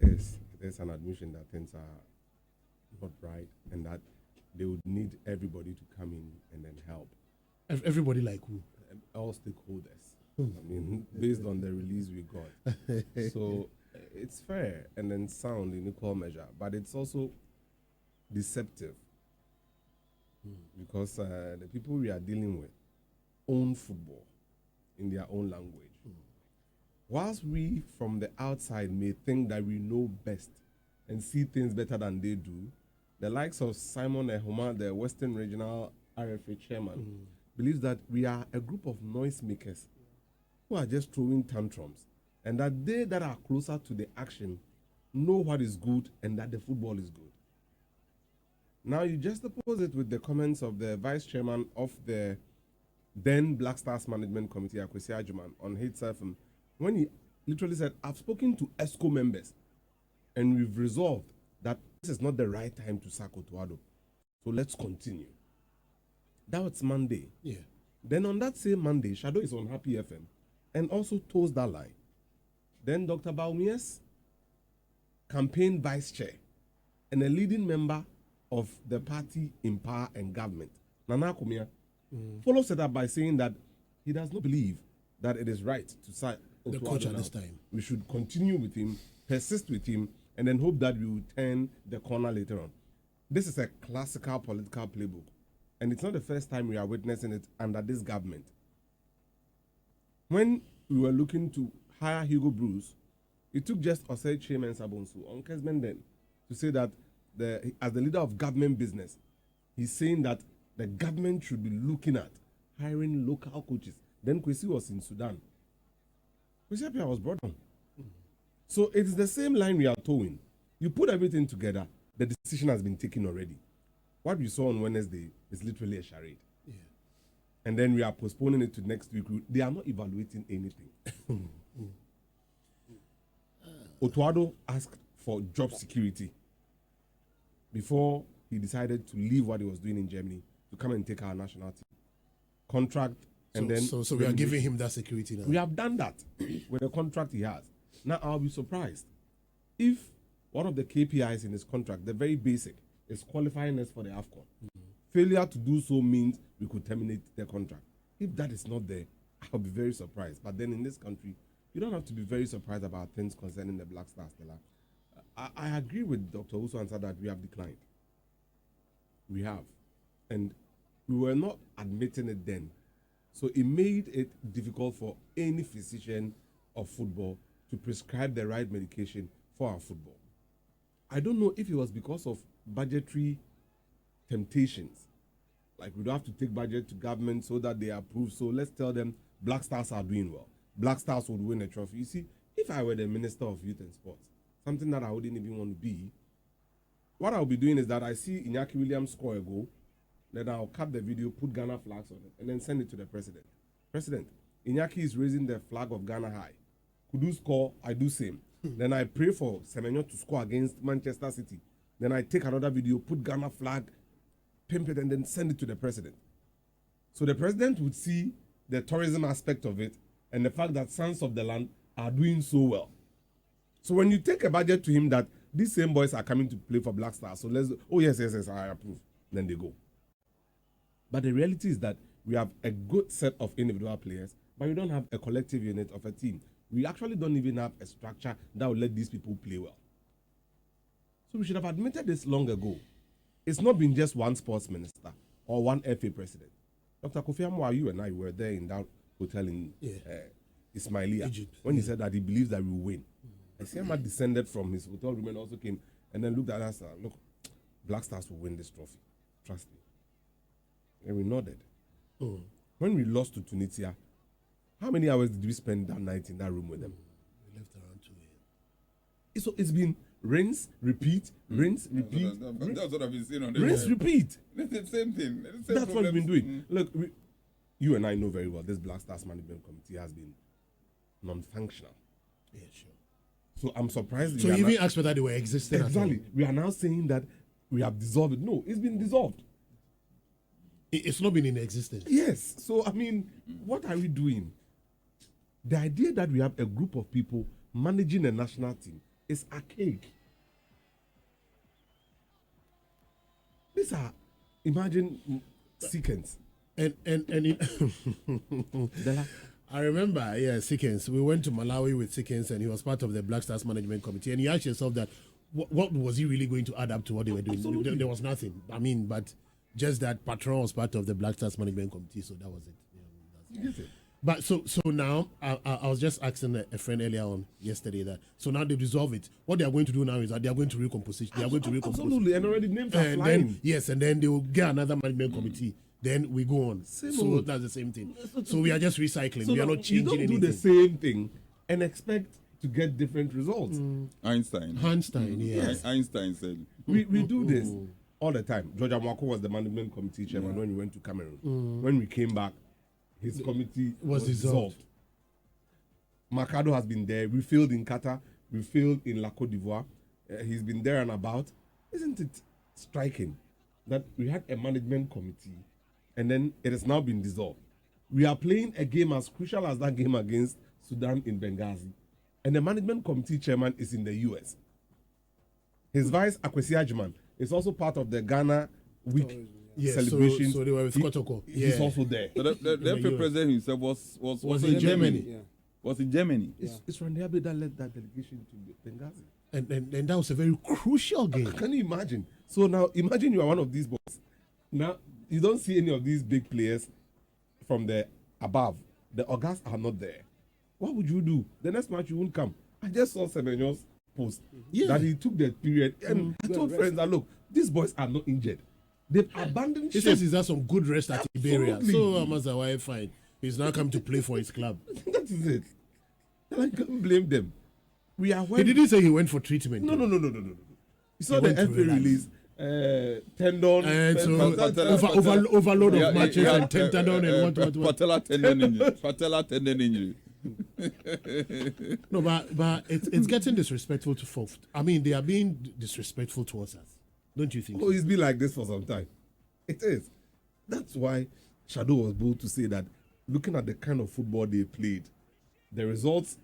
it is an admission that things are not right, and that they would need everybody to come in and then help. Everybody like who? All stakeholders. I mean, based on the release we got. So it's fair and then sound in equal measure, but it's also deceptive because the people we are dealing with own football in their own language. Whilst we from the outside may think that we know best and see things better than they do, the likes of Simon Ehoma, the Western Regional RFA chairman, believes that we are a group of noisemakers who are just throwing tantrums, and that they that are closer to the action know what is good and that the football is good. Now you just oppose it with the comments of the vice chairman of the then Black Stars Management Committee, Akwesi Ajuman, on Hate FM, when he literally said, I've spoken to ESCO members and we've resolved that this is not the right time to sack Otuado. So let's continue. That was Monday. Yeah. Then on that same Monday, Shadow is on Happy FM and also toes that line. Then Dr. Baumia's campaign vice chair and a leading member of the party in power and government, Nana Kumia, follows it up by saying that he does not believe that it is right to sack the coach at this time. We should continue with him, persist with him, and then hope that we will turn the corner later on. This is a classical political playbook, and it's not the first time we are witnessing it under this government. When we were looking to hire Hugo Bruce, it took just Osei Chairman Sabonsu on Kesmen then to say that as the leader of government business, he's saying that the government should be looking at hiring local coaches. Then Kwesi was in Sudan. Kwesi Appiah was brought on. So it's the same line we are towing. You put everything together, the decision has been taken already. What we saw on Wednesday is literally a charade. Yeah. And then we are postponing it to next week. They are not evaluating anything. Otuado asked for job security before he decided to leave what he was doing in Germany to come and take our national team contract. And so we are giving him that security now. We have done that with the contract he has. Now I'll be surprised if one of the KPIs in his contract, the very basic, is qualifying us for the AFCON. Failure to do so means we could terminate the contract. If that is not there, I'll be very surprised. But then in this country, you don't have to be very surprised about things concerning the Black Stars, Stella. I agree with Dr. Uso answer that we have declined. We have. And we were not admitting it then. So it made it difficult for any physician of football to prescribe the right medication for our football. I don't know if it was because of budgetary temptations. Like we don't have to take budget to government so that they approve. So let's tell them Black Stars are doing well. Black Stars would win a trophy. You see, if I were the Minister of Youth and Sports, something that I wouldn't even want to be, what I'll be doing is that I see Iñaki Williams score a goal, then I'll cut the video, put Ghana flags on it, and then send it to the president. President, Iñaki is raising the flag of Ghana high. Could you score? I do same. Then I pray for Semenyo to score against Manchester City. Then I take another video, put Ghana flag, pimp it, and then send it to the president. So the president would see the tourism aspect of it and the fact that Sons of the Land are doing so well. So when you take a budget to him that these same boys are coming to play for Black Stars, so let's, oh yes, I approve. Then they go. But the reality is that we have a good set of individual players, but we don't have a collective unit of a team. We actually don't even have a structure that will let these people play well. So we should have admitted this long ago. It's not been just one sports minister or one FA president. Dr. Kofi Amwa, you and I were there in that hotel in Ismailia, Egypt, when he said that he believes that we will win. I see him descended from his hotel room and also came and then looked at us and said, look, Black Stars will win this trophy. Trust me. And we nodded. When we lost to Tunisia, how many hours did we spend that night in that room with them? We left around 2 a.m. So it's been rinse, repeat, rinse, repeat. That's what I've been saying on the rinse, repeat. It's the same thing. That's what we've been doing. Look, you and I know very well this Black Stars Management Committee has been non-functional. Yeah, sure. So I'm surprised. So you even asked whether they were existing. Exactly. We are now saying that we have dissolved it. No, it's been dissolved. It's not been in existence. Yes. So, I mean, what are we doing? The idea that we have a group of people managing a national team is archaic. These are, imagine sequence. And I remember, Sikens. We went to Malawi with Sikens, and he was part of the Blackstars management committee. And he asked himself that, what was he really going to add up to what they were doing? There was nothing. I mean, but just that Patron was part of the Blackstars management committee, so that was it. That's it. But so now, I was just asking a friend earlier on yesterday that, so now they resolve it. What they are going to do now is that they are going to recompose it. They are going to recompose. Absolutely, and already names are flying. Then, yes, and then they will get another management committee. Then we go on. So that's the same thing. So we are just recycling. We are not changing anything. You don't do the same thing and expect to get different results. Einstein, yes. Einstein said, we do this all the time. George Amwako was the management committee chairman when we went to Cameroon. When we came back, his committee was dissolved. Mercado has been there. We failed in Qatar. We failed in La Côte d'Ivoire. He's been there and about. Isn't it striking that we had a management committee and then it has now been dissolved? We are playing a game as crucial as that game against Sudan in Benghazi. And the management committee chairman is in the US. His vice, Akwesi Agyeman, is also part of the Ghana week celebration. So they were with Kotoko. He's also there. So the president himself was in Germany. Was in Germany. It's Randy that led that delegation to Benghazi. And that was a very crucial game. Can you imagine? So now, imagine you are one of these boys. Now, you don't see any of these big players from the above. The August are not there. What would you do? The next match, you won't come. I just saw Semenyo's post that he took the period. And I told friends that, look, these boys are not injured. They've abandoned He says he's had some good rest at Iberia. So Amazawa, fine. He's now come to play for his club. That is it. I can't blame them. We are He didn't say he went for treatment. No. You saw the FA release. Tendon and overload of matches and tendon and what. Patella tendon injury. No, but it's getting disrespectful to folks. I mean, they are being disrespectful towards us. Don't you think? Oh, it's been like this for some time. It is. That's why Shadow was bold to say that looking at the kind of football they played, the results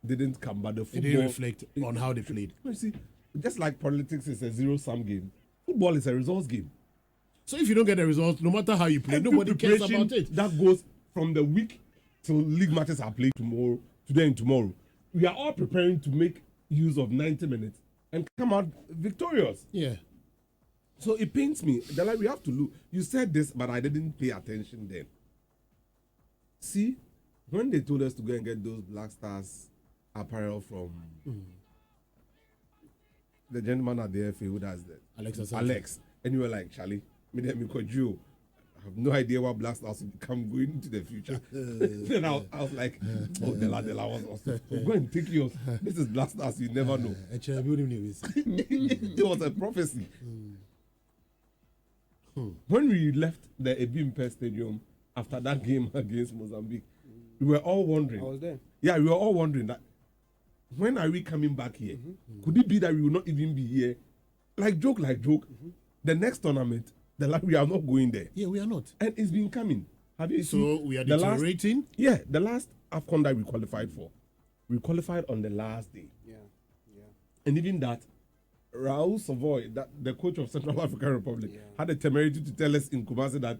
didn't come, but the football... It didn't reflect on how they played. You see, just like politics is a zero-sum game, football is a results game. So if you don't get the results, no matter how you play, nobody cares about it. That goes from the week till league matches are played today and tomorrow. We are all preparing to make use of 90 minutes and come out victorious. Yeah. So it pains me. We have to look. You said this, but I didn't pay attention then. See, when they told us to go and get those Black Stars apparel from the gentleman at the FA who does that, Alex, and you were like, Charlie, I have no idea what Black Stars will become going into the future. Then I was like, oh, Dela was awesome. Go and take yours. This is Black Stars, you never know. It was a prophecy. When we left the Ebimpe Stadium after that game against Mozambique, we were all wondering. I was there. Yeah, we were all wondering that when are we coming back here? Could it be that we will not even be here? Like joke. The next tournament, we are not going there. Yeah, we are not. And it's been coming. Have you seen? So we are deteriorating? The last AFCON that we qualified for, we qualified on the last day. Yeah. And even that, Raul Savoy, the coach of Central African Republic, had the temerity to tell us in Kumasi that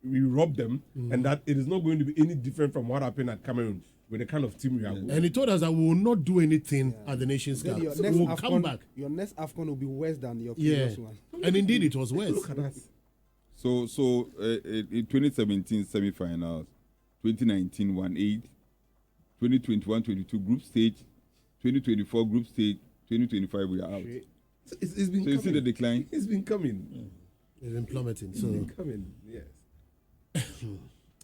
we robbed them and that it is not going to be any different from what happened at Cameroon with the kind of team we are going. And he told us that we will not do anything at the Nations Cup. So we will come back. Your next AFCON will be worse than your previous one. And indeed, it was worse. Look at that. So in 2017 semi-finals, 2019 1-8, 2021-22 group stage, 2024 group stage, 2025 we are out. It's been coming. You see the decline? It's been coming. It's been plummeting. It's been coming, yes.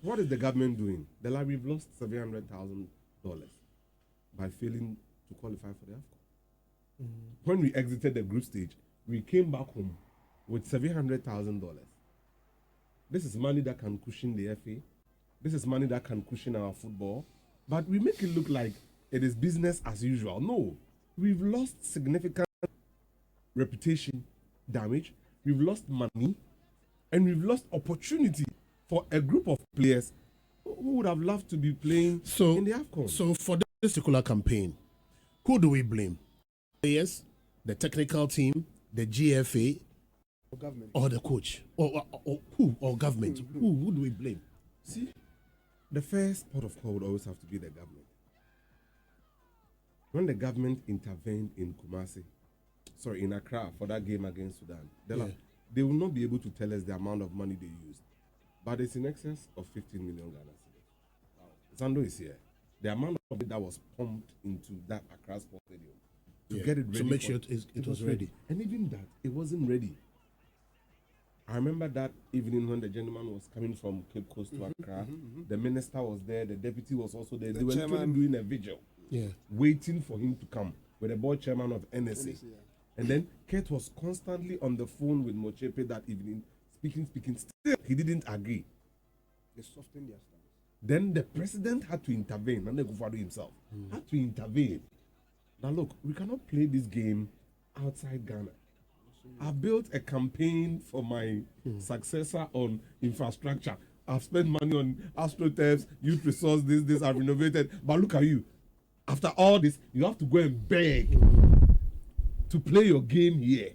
What is the government doing? We've lost $700,000 by failing to qualify for the AFCON. When we exited the group stage, we came back home with $700,000. This is money that can cushion the FA. This is money that can cushion our football. But we make it look like it is business as usual. No, we've lost significant reputation damage. We've lost money. And we've lost opportunity for a group of players who would have loved to be playing in the AFCON. So for this particular campaign, who do we blame? players, the technical team, the GFA, For government. or the coach, or who, or government? Who do we blame? See, the first port of call would always have to be the government. When the government intervened in in Accra for that game against Sudan, they will not be able to tell us the amount of money they used, but it's in excess of 15 million Ghana cedis. Wow. Zando is here. The amount of money that was pumped into that Accra Sports Stadium to get it ready. To make sure it was ready. And even that, it wasn't ready. I remember that evening when the gentleman was coming from Cape Coast to Accra. The minister was there, the deputy was also there. They were literally doing a vigil, waiting for him to come with the board chairman of NSA. And then Kate was constantly on the phone with Mochepe that evening, speaking. Still, he didn't agree. They softened their stance. Then the president had to intervene, and Gfa himself had to intervene. Now look, we cannot play this game outside Ghana. I've built a campaign for my successor on infrastructure. I've spent money on AstroTurfs, youth resource, this, I've renovated. But look at you. After all this, you have to go and beg to play your game here.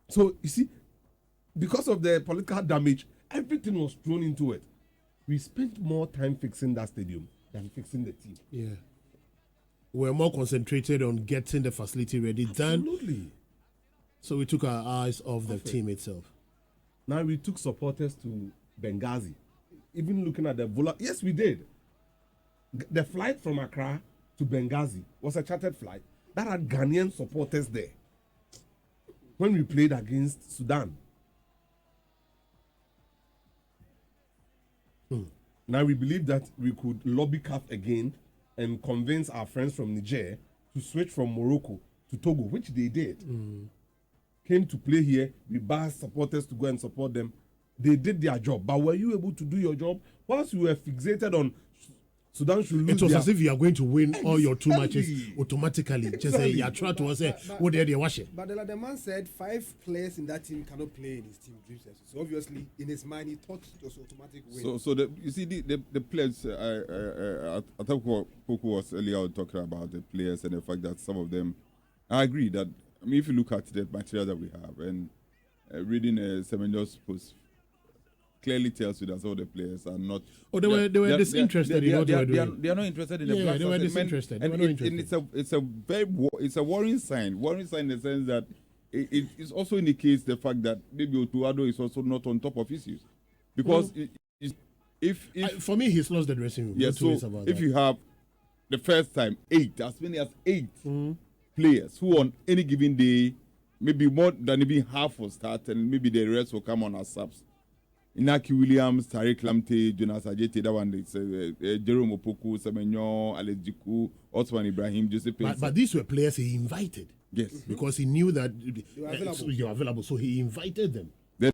So, you see, because of the political damage, everything was thrown into it. We spent more time fixing that stadium than fixing the team. Yeah. We're more concentrated on getting the facility ready than. Absolutely. So we took our eyes off the team itself. Now we took supporters to Benghazi. Even looking at the yes, we did. The flight from Accra to Benghazi was a chartered flight that had Ghanaian supporters there when we played against Sudan. Now we believe that we could lobby CAF again and convince our friends from Niger to switch from Morocco to Togo, which they did. Came to play here, we asked supporters to go and support them. They did their job. But were you able to do your job? Once you were fixated on Sudan should lose. It was as if you are going to win all your 2 matches automatically. Just say, you try to say, what they wash it. But the man said 5 players in that team cannot play in his team dream session. So obviously, in his mind, he thought it was automatic win. So you see the players. Atta Poku was earlier talking about the players and the fact that some of them. I agree that. I mean, if you look at the material that we have and reading Semenyo's post clearly tells you that some of the players are not. Oh, they were disinterested in what they were doing. They are not interested in the Black Stars. They were disinterested. They were not interested. It's a worrying sign. Worrying sign in the sense that it also indicates the fact that maybe Otuado is also not on top of issues, because if for me he's lost the dressing room. Yeah, so if you have the first time as many as 8 players who on any given day, maybe more than even half will start and maybe the rest will come on as subs. Inaki Williams, Tariq Lamte, Jonas Ajete, that one is Jerome Opoku, Semenyo, Alex Jiku, Osman Ibrahim, Joseph. But these were players he invited. Yes. Because he knew that they were available. you are available, so he invited them.